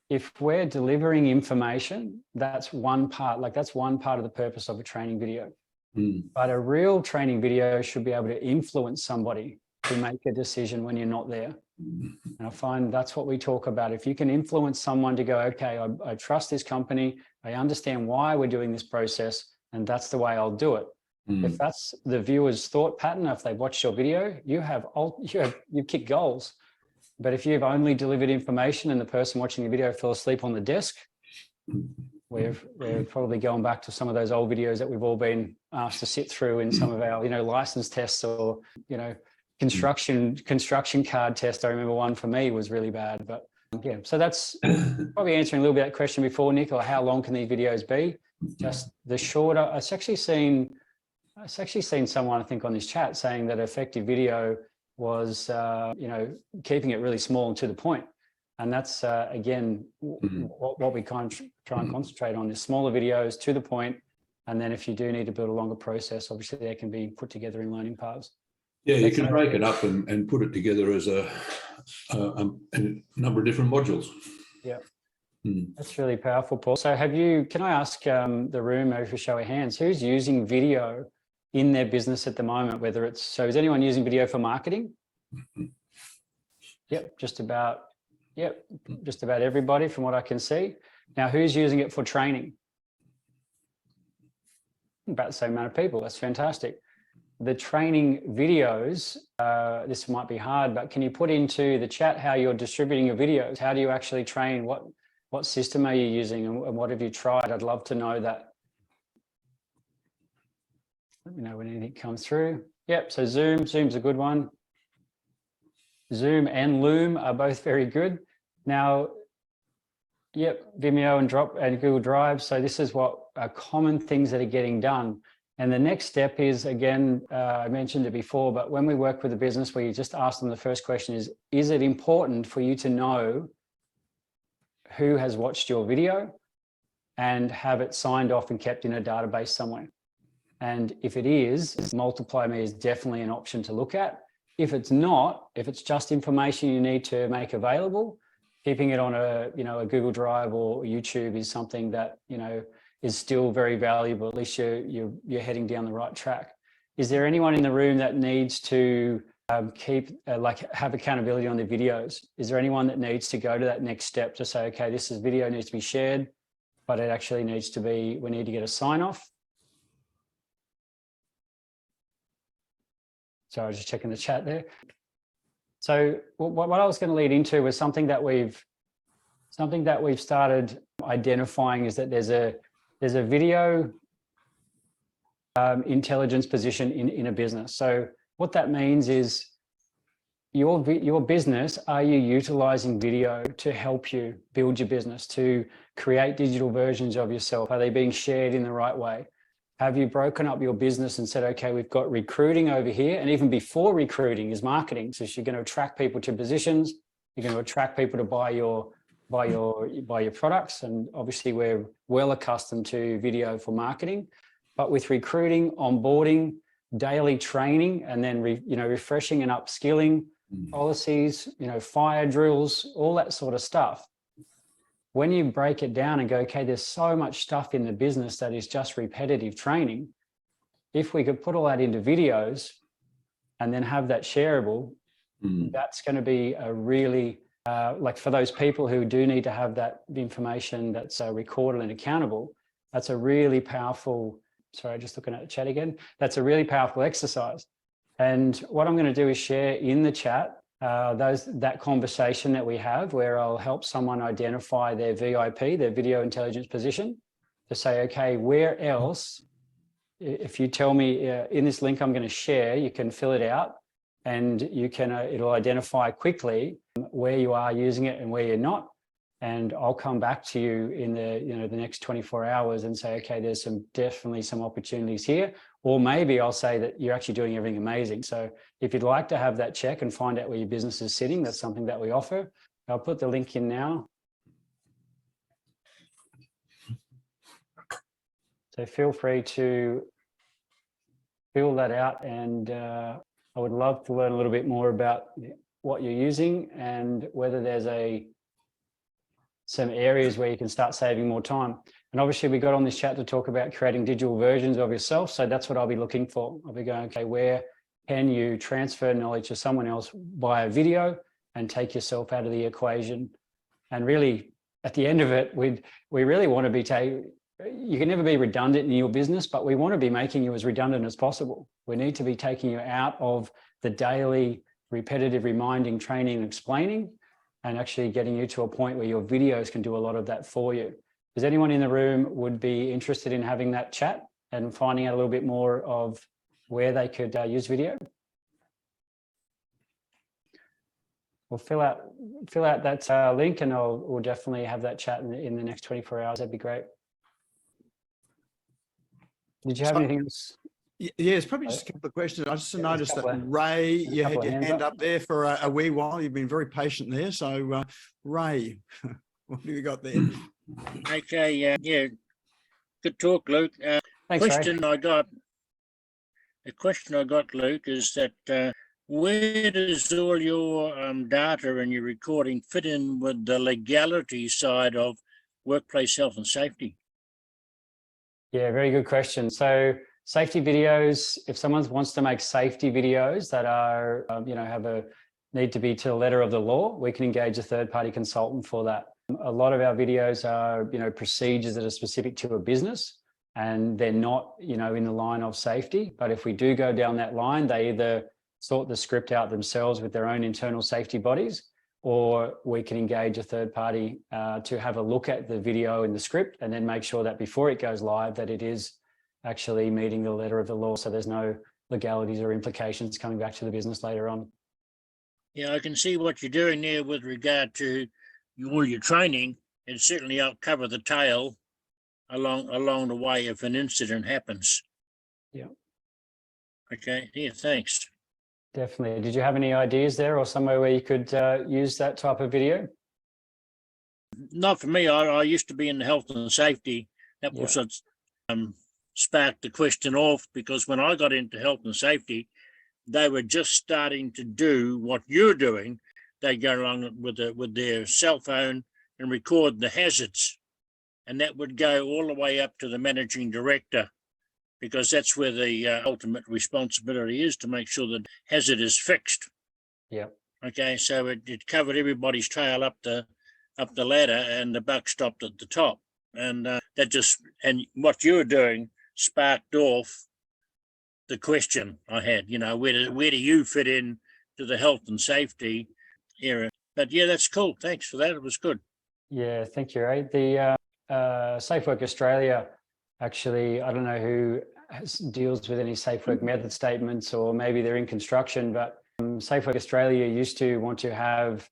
if we're delivering information, that's one part, that's one part of the purpose of a training video. But a real training video should be able to influence somebody to make a decision when you're not there. And I find that's what we talk about. If you can influence someone to go, okay, I trust this company, I understand why we're doing this process, and that's the way I'll do it. If that's the viewer's thought pattern, if they've watched your video, you've kicked goals. But if you've only delivered information and the person watching the video fell asleep on the desk, we're probably going back to some of those old videos that we've all been asked to sit through in some of our, you know, license tests, or, you know, construction card test. I remember one for me was really bad. But yeah, so that's probably answering a little bit that question before, Nick, or how long can these videos be? Just the shorter. I've actually seen someone, I think, on this chat saying that effective video was, you know, keeping it really small and to the point. And that's, again, what we kind of try and concentrate on is smaller videos, to the point. And then if you do need to build a longer process, obviously they can be put together in learning paths. Yeah, you can break it up and put it together as a number of different modules. Yeah, that's really powerful, Paul. So can I ask the room, maybe for show of hands, who's using video in their business at the moment? Whether it's, so is anyone using video for marketing? Yep, just about everybody from what I can see. Now, who's using it for training? About the same amount of people. That's fantastic. The training videos, this might be hard, but can you put into the chat how you're distributing your videos? How do you actually train? What system are you using, and what have you tried? I'd love to know that. Let me know when anything comes through. Yep, so Zoom's a good one. Zoom and Loom are both very good. Now, yep, Vimeo and Google Drive. So this is what are common things that are getting done. And the next step is, again, I mentioned it before, but when we work with a business, we just ask them, the first question is it important for you to know who has watched your video and have it signed off and kept in a database somewhere? And if it is, MultiplyMe is definitely an option to look at. If it's not, if it's just information you need to make available, keeping it on a Google Drive or YouTube is something that, you know, is still very valuable. At least you're heading down the right track. Is there anyone in the room that needs to have accountability on their videos? Is there anyone that needs to go to that next step to say, okay, this video needs to be shared, but it actually needs to be, we need to get a sign off? So I was just checking the chat there. So what I was going to lead into was something that we've started identifying, is that there's a video intelligence position in a business. So what that means is your business, are you utilizing video to help you build your business, to create digital versions of yourself? Are they being shared in the right way? Have you broken up your business and said, okay, we've got recruiting over here, and even before recruiting is marketing. So you're going to attract people to positions, you're going to attract people to buy your products, and obviously we're well accustomed to video for marketing. But with recruiting, onboarding, daily training, and then refreshing and upskilling, policies, fire drills, all that sort of stuff. When you break it down and go, okay, there's so much stuff in the business that is just repetitive training. If we could put all that into videos and then have that shareable, that's going to be a really, for those people who do need to have that information that's recorded and accountable, that's a really powerful sorry, just looking at the chat again. That's a really powerful exercise. And what I'm going to do is share in the chat that conversation that we have where I'll help someone identify their VIP, their video intelligence position, to say, okay, where else, if you tell me in this link I'm going to share, you can fill it out and you can, it'll identify quickly where you are using it and where you're not. And I'll come back to you in the, the next 24 hours and say, okay, there's definitely some opportunities here. Or maybe I'll say that you're actually doing everything amazing. So if you'd like to have that check and find out where your business is sitting, that's something that we offer. I'll put the link in now. So feel free to fill that out, and I would love to learn a little bit more about what you're using and whether there's some areas where you can start saving more time. And obviously we got on this chat to talk about creating digital versions of yourself. So that's what I'll be looking for. I'll be going, okay, where can you transfer knowledge to someone else via video and take yourself out of the equation? And really, at the end of it, we really want to be you can never be redundant in your business, but we want to be making you as redundant as possible. We need to be taking you out of the daily repetitive reminding, training, and explaining, and actually getting you to a point where your videos can do a lot of that for you. Does anyone in the room would be interested in having that chat and finding out a little bit more of where they could use video? We'll fill out that link, and we'll definitely have that chat in the next 24 hours. That'd be great. Did you have anything else? Yeah, it's probably just a couple of questions. I just noticed that Ray, you had your hand up there for a wee while. You've been very patient there. So Ray, what have you got there? Okay, yeah, good talk, Luke. Thanks, question Ray. The question I got, Luke, is that where does all your data and your recording fit in with the legality side of workplace health and safety? Yeah, very good question. So safety videos, if someone wants to make safety videos that are, need to be to the letter of the law, we can engage a third-party consultant for that. A lot of our videos are, procedures that are specific to a business, and they're not, in the line of safety. But if we do go down that line, they either sort the script out themselves with their own internal safety bodies, or we can engage a third party to have a look at the video and the script, and then make sure that before it goes live, that it is actually meeting the letter of the law. So there's no legalities or implications coming back to the business later on. Yeah, I can see what you're doing there with regard to all your training, and certainly I'll cover the tail along the way if an incident happens. Yeah. Okay. Yeah. Thanks. Definitely. Did you have any ideas there, or somewhere where you could use that type of video? Not for me. I used to be in the health and safety. That was what sparked the question off, because when I got into health and safety, they were just starting to do what you're doing. They go along with their cell phone and record the hazards, and that would go all the way up to the managing director, because that's where the ultimate responsibility is, to make sure that hazard is fixed. Yeah. Okay, so it covered everybody's trail up the ladder, and the buck stopped at the top. And and what you were doing sparked off the question I had. Where do you fit in to the health and safety area? But yeah, that's cool. Thanks for that. It was good. Yeah, thank you, Ray. The Safe Work Australia, actually, I don't know who deals with any safe work method statements, or maybe they're in construction, but Safe Work Australia used to want to have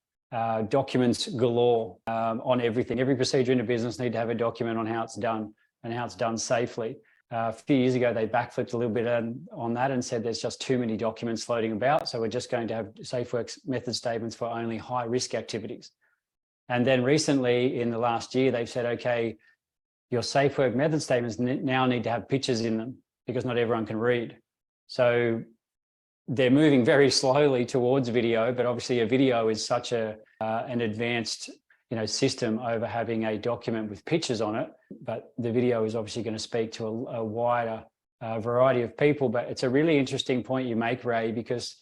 documents galore on everything. Every procedure in a business need to have a document on how it's done and how it's done safely. A few years ago, they backflipped a little bit on that and said there's just too many documents floating about. So we're just going to have SafeWorks method statements for only high risk activities. And then recently, in the last year, they've said, okay, your SafeWork method statements now need to have pictures in them, because not everyone can read. So they're moving very slowly towards video, but obviously a video is such an advanced system over having a document with pictures on it. But the video is obviously going to speak to a wider variety of people. But it's a really interesting point you make, Ray, because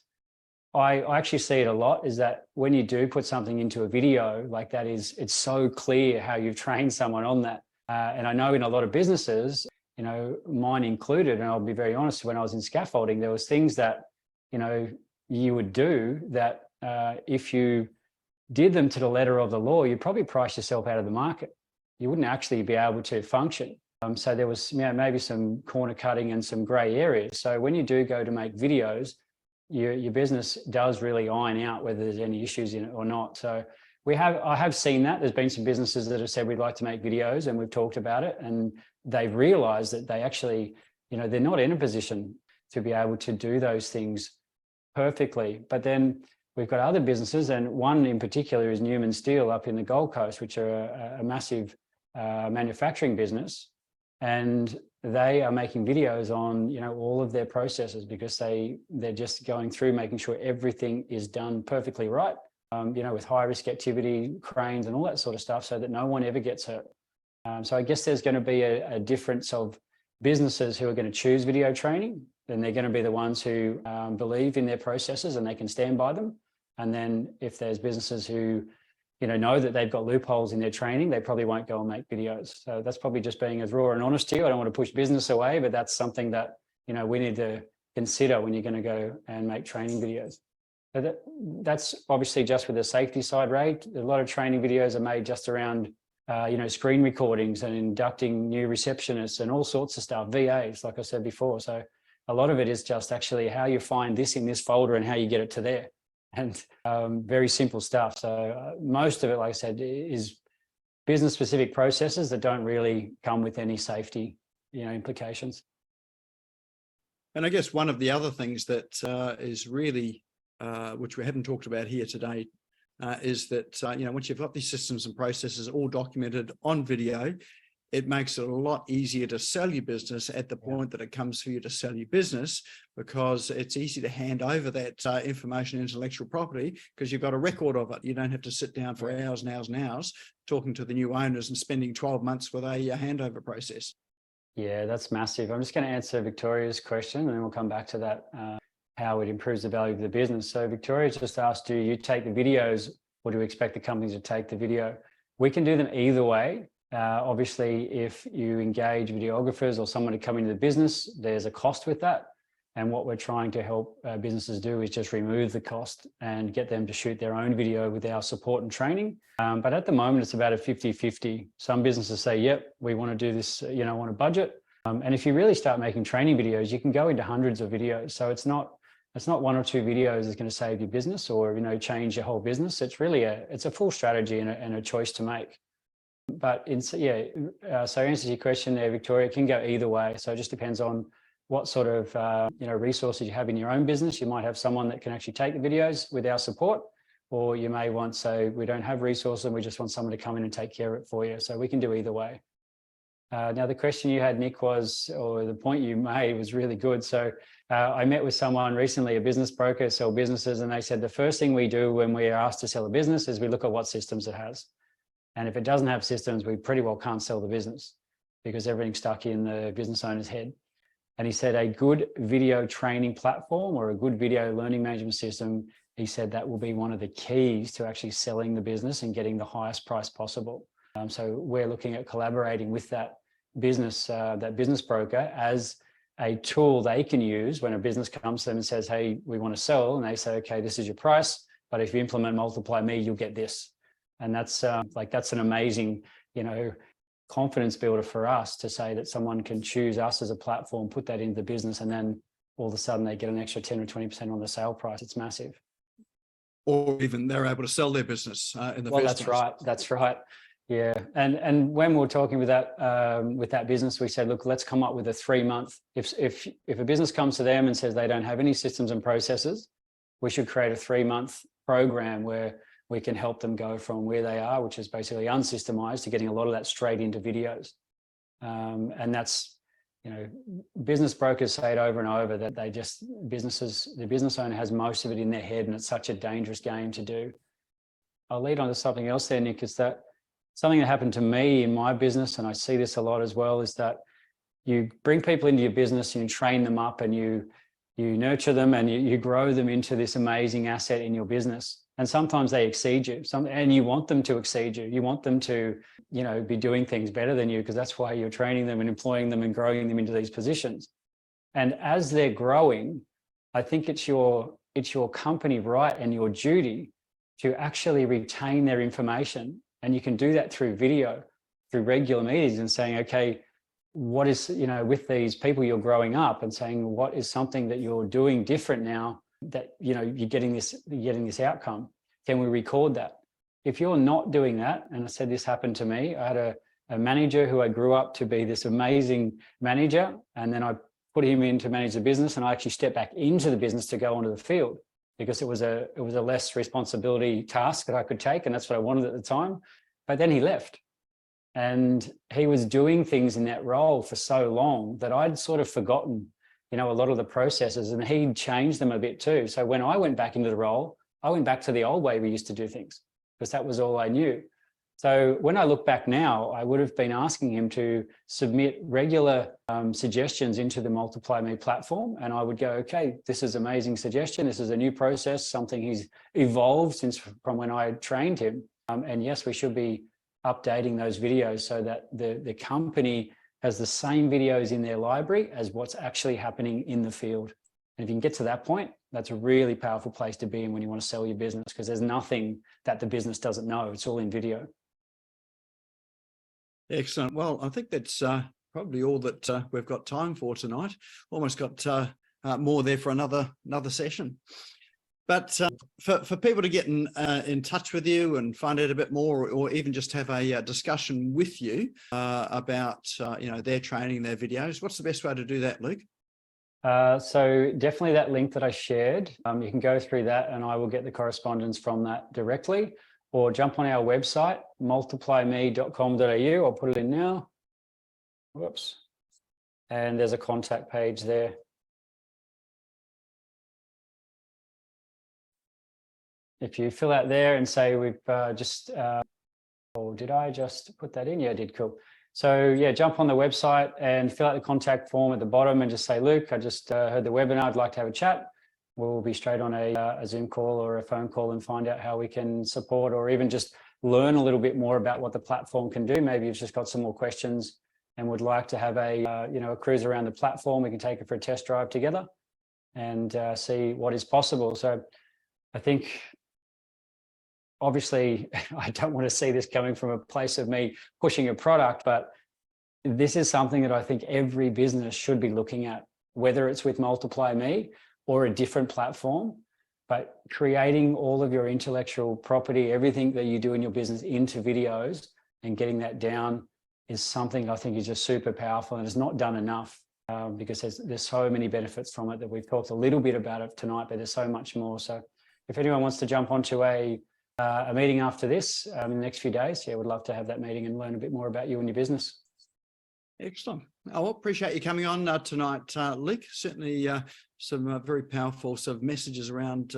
I actually see it a lot, is that when you do put something into a video like that, it's so clear how you've trained someone on that. And I know in a lot of businesses, mine included. And I'll be very honest, when I was in scaffolding, there was things that, you would do that if you did them to the letter of the law, you'd probably price yourself out of the market. You wouldn't actually be able to function. So there was maybe some corner cutting and some grey areas. So when you do go to make videos, your business does really iron out whether there's any issues in it or not. So I have seen that. There's been some businesses that have said we'd like to make videos, and we've talked about it, and they've realised that they actually, they're not in a position to be able to do those things perfectly. But then we've got other businesses, and one in particular is Newman Steel up in the Gold Coast, which are a massive manufacturing business, and they are making videos on all of their processes, because they're just going through making sure everything is done perfectly right, with high risk activity, cranes and all that sort of stuff, so that no one ever gets hurt. So I guess there's going to be a difference of businesses who are going to choose video training, then they're going to be the ones who believe in their processes and they can stand by them. And then if there's businesses who, know that they've got loopholes in their training, they probably won't go and make videos. So that's probably just being as raw and honest to you. I don't want to push business away, but that's something that, we need to consider when you're going to go and make training videos. So that's obviously just with the safety side, Ray. A lot of training videos are made just around screen recordings and inducting new receptionists and all sorts of stuff, VAs, like I said before. So a lot of it is just actually how you find this in this folder and how you get it to there, and very simple stuff. So most of it, like I said, is business specific processes that don't really come with any safety, implications. And I guess one of the other things that is really, which we haven't talked about here today, is that, once you've got these systems and processes all documented on video, it makes it a lot easier to sell your business at the point that it comes for you to sell your business, because it's easy to hand over that information, intellectual property, because you've got a record of it. You don't have to sit down for hours and hours and hours talking to the new owners and spending 12 months with a handover process. Yeah, that's massive. I'm just going to answer Victoria's question, and then we'll come back to that, how it improves the value of the business. So Victoria just asked, do you take the videos, or do you expect the companies to take the video? We can do them either way. Obviously, if you engage videographers or someone to come into the business, there's a cost with that. And what we're trying to help businesses do is just remove the cost and get them to shoot their own video with our support and training. But at the moment, it's about a 50-50. Some businesses say, yep, we want to do this, on a budget. And if you really start making training videos, you can go into hundreds of videos. So it's not one or two videos that's going to save your business or, change your whole business. It's really it's a full strategy and a choice to make. But so answer your question there, Victoria, it can go either way. So it just depends on what sort of resources you have in your own business. You might have someone that can actually take the videos with our support, or you may want, so we don't have resources and we just want someone to come in and take care of it for you. So we can do either way. Now the question you had, Nick, was, or the point you made was really good. So I met with someone recently, a business broker, sell businesses, and they said the first thing we do when we are asked to sell a business is we look at what systems it has. And if it doesn't have systems, we pretty well can't sell the business, because everything's stuck in the business owner's head. And he said a good video training platform or a good video learning management system, he said that will be one of the keys to actually selling the business and getting the highest price possible. So we're looking at collaborating with that business broker as a tool they can use when a business comes to them and says, hey, we want to sell. And they say, okay, this is your price, but if you implement MultiplyMe, you'll get this. And that's that's an amazing, confidence builder for us to say that someone can choose us as a platform, put that into the business, and then all of a sudden they get an extra 10 or 20% on the sale price. It's massive. Or even they're able to sell their business in the first place. That's right. Yeah. And when we were talking with that business, we said, look, let's come up with a 3-month. If a business comes to them and says they don't have any systems and processes, we should create a 3-month program where we can help them go from where they are, which is basically unsystemized, to getting a lot of that straight into videos. And that's, business brokers say it over and over that the business owner has most of it in their head, and it's such a dangerous game to do. I'll lead on to something else there, Nick, is that something that happened to me in my business, and I see this a lot as well, is that you bring people into your business and you train them up and you nurture them and you grow them into this amazing asset in your business. And sometimes they exceed you, and you want them to exceed you. You want them to, be doing things better than you, because that's why you're training them and employing them and growing them into these positions. And as they're growing, I think it's your company right and your duty to actually retain their information. And you can do that through video, through regular meetings, and saying, okay, what is, with these people you're growing up, and saying, what is something that you're doing different now that, you're getting this outcome? Can we record that? If you're not doing that, and I said this happened to me, I had a manager who I grew up to be this amazing manager, and then I put him in to manage the business, and I actually stepped back into the business to go onto the field, because it was a less responsibility task that I could take, and that's what I wanted at the time. But then he left, and he was doing things in that role for so long that I'd sort of forgotten, a lot of the processes, and he'd changed them a bit too. So when I went back into the role, I went back to the old way we used to do things, because that was all I knew. So when I look back now, I would have been asking him to submit regular suggestions into the MultiplyMe platform. And I would go, okay, this is an amazing suggestion. This is a new process, something he's evolved from when I trained him. And yes, we should be updating those videos so that the company has the same videos in their library as what's actually happening in the field. And if you can get to that point, that's a really powerful place to be in when you want to sell your business, because there's nothing that the business doesn't know. It's all in video. Excellent. Well, I think that's probably all that we've got time for tonight. Almost got more there for another session. But for people to get in touch with you and find out a bit more, or even just have a discussion with you about their training, their videos, what's the best way to do that, Luke? So definitely that link that I shared, you can go through that, and I will get the correspondence from that directly, or jump on our website, multiplyme.com.au. I'll put it in now. Whoops. And there's a contact page there. If you fill out there and say we've or did I just put that in? Yeah, I did. Cool. So yeah, jump on the website and fill out the contact form at the bottom and just say, Luke, I just heard the webinar. I'd like to have a chat. We'll be straight on a Zoom call or a phone call and find out how we can support, or even just learn a little bit more about what the platform can do. Maybe you've just got some more questions and would like to have a cruise around the platform. We can take it for a test drive together and see what is possible. So I think, obviously, I don't want to see this coming from a place of me pushing a product, but this is something that I think every business should be looking at, whether it's with MultiplyMe or a different platform. But creating all of your intellectual property, everything that you do in your business, into videos and getting that down is something I think is just super powerful, and it's not done enough because there's so many benefits from it that we've talked a little bit about it tonight, but there's so much more. So if anyone wants to jump onto a meeting after this in the next few days, yeah, would love to have that meeting and learn a bit more about you and your business. Excellent. I appreciate you coming on tonight, Luke. Certainly some very powerful sort of messages around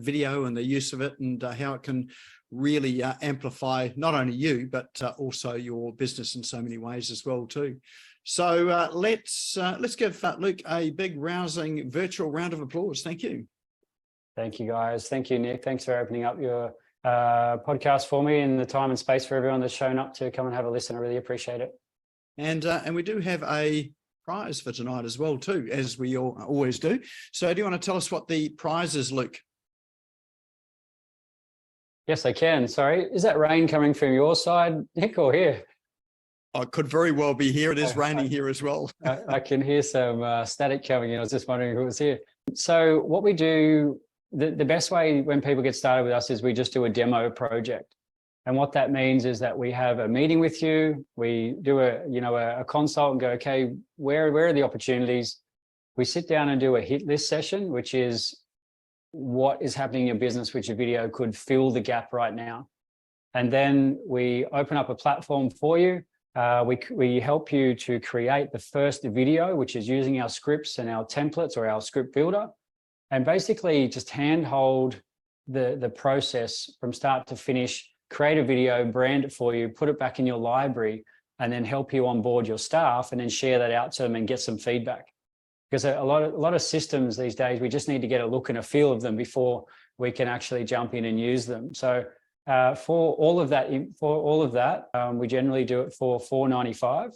video and the use of it, and how it can really amplify not only you but also your business in so many ways as well too. So let's give Luke a big rousing virtual round of applause. Thank you. Thank you, guys. Thank you, Nick. Thanks for opening up your podcast for me, and the time and space for everyone that's shown up to come and have a listen. I really appreciate it. And we do have a prize for tonight as well too, as we always do. So do you want to tell us what the prize is, Luke? Yes, I can. Sorry. Is that rain coming from your side, Nick, or here? Oh, it could very well be here. It is raining here as well. I can hear some static coming in. I was just wondering who was here. So what we do, the best way when people get started with us is we just do a demo project. And what that means is that we have a meeting with you. We do a consult and go, okay, where are the opportunities? We sit down and do a hit list session, which is what is happening in your business, which your video could fill the gap right now. And then we open up a platform for you. We help you to create the first video, which is using our scripts and our templates or our script builder, and basically just handhold the process from start to finish. Create a video, brand it for you, put it back in your library, and then help you onboard your staff and then share that out to them and get some feedback. because a lot of systems these days, we just need to get a look and a feel of them before we can actually jump in and use them. So for all of that, we generally do it for $4.95,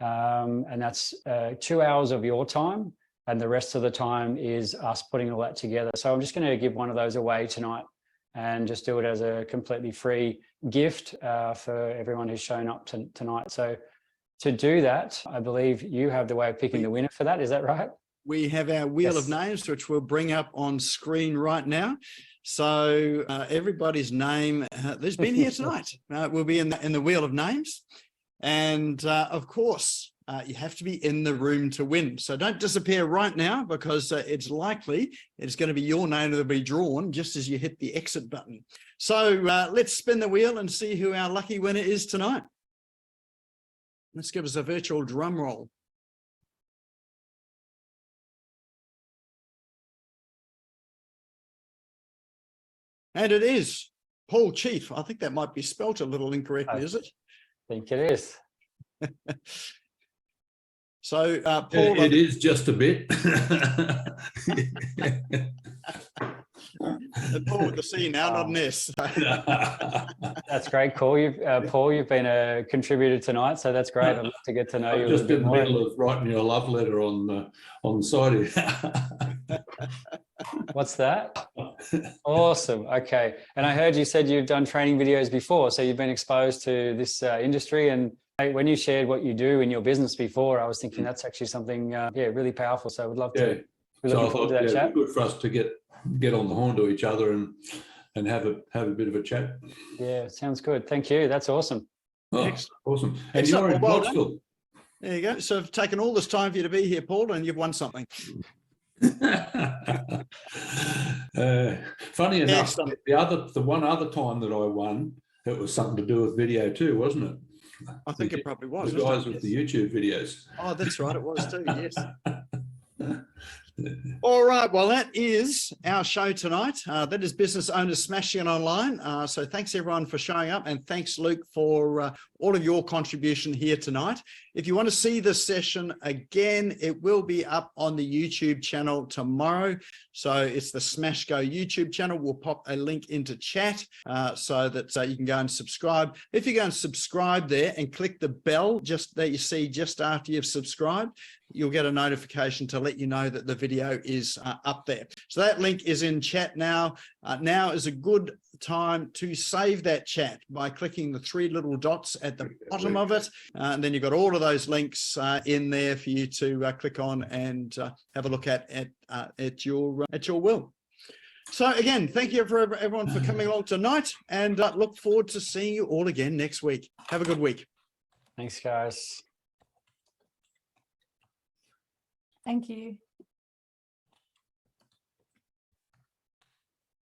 and that's 2 hours of your time, and the rest of the time is us putting all that together. So I'm just going to give one of those away tonight and just do it as a completely free gift for everyone who's shown up tonight. So to do that, I believe you have the way of picking the winner for that. Is that right? We have our wheel Yes. of names, which we'll bring up on screen right now. So everybody's name that's been here tonight will be in the wheel of names. And of course, you have to be in the room to win. So don't disappear right now, because it's likely it's going to be your name that'll be drawn just as you hit the exit button. So let's spin the wheel and see who our lucky winner is tonight. Let's give us a virtual drum roll. And it is Paul Chief. I think that might be spelt a little incorrectly, is it? I think it is. So, Paul, It is just a bit. Paul with the C now, not an S. That's great. Cool. Paul, you've been a contributor tonight, so that's great. I'd love to get to know you a Just little bit in the more. middle of writing you a love letter on the side. What's that? Awesome. Okay. And I heard you said you've done training videos before, so you've been exposed to this industry. And when you shared what you do in your business before, I was thinking that's actually something, really powerful. So I would love to. We're looking forward to that chat. It'd be good for us to get on the horn to each other and have a bit of a chat. Yeah, sounds good. Thank you. That's awesome. Oh, Excellent. awesome. And Excellent. you're in Well Pottsville. done. There you go. So I've taken all this time for you to be here, Paul, and you've won something. Funny enough, Excellent. the one other time that I won, it was something to do with video too, wasn't it? I think it probably was. The wasn't guys it? with the YouTube videos. Oh, that's right. It was too. Yes. All right. Well, that is our show tonight. That is Business Owners Smashing It Online. So thanks everyone for showing up, and thanks Luke for all of your contribution here tonight. If you want to see this session again, it will be up on the YouTube channel tomorrow. So it's the Smash Go YouTube channel. We'll pop a link into chat so that you can go and subscribe. If you go and subscribe there and click the bell just that you see just after you've subscribed, you'll get a notification to let you know that the video is up there. So that link is in chat now. Now is a good time to save that chat by clicking the 3 little dots at the bottom of it. And then you've got all of those links in there for you to click on and have a look at your will. So again, thank you for everyone for coming along tonight, and look forward to seeing you all again next week. Have a good week. Thanks, guys. Thank you.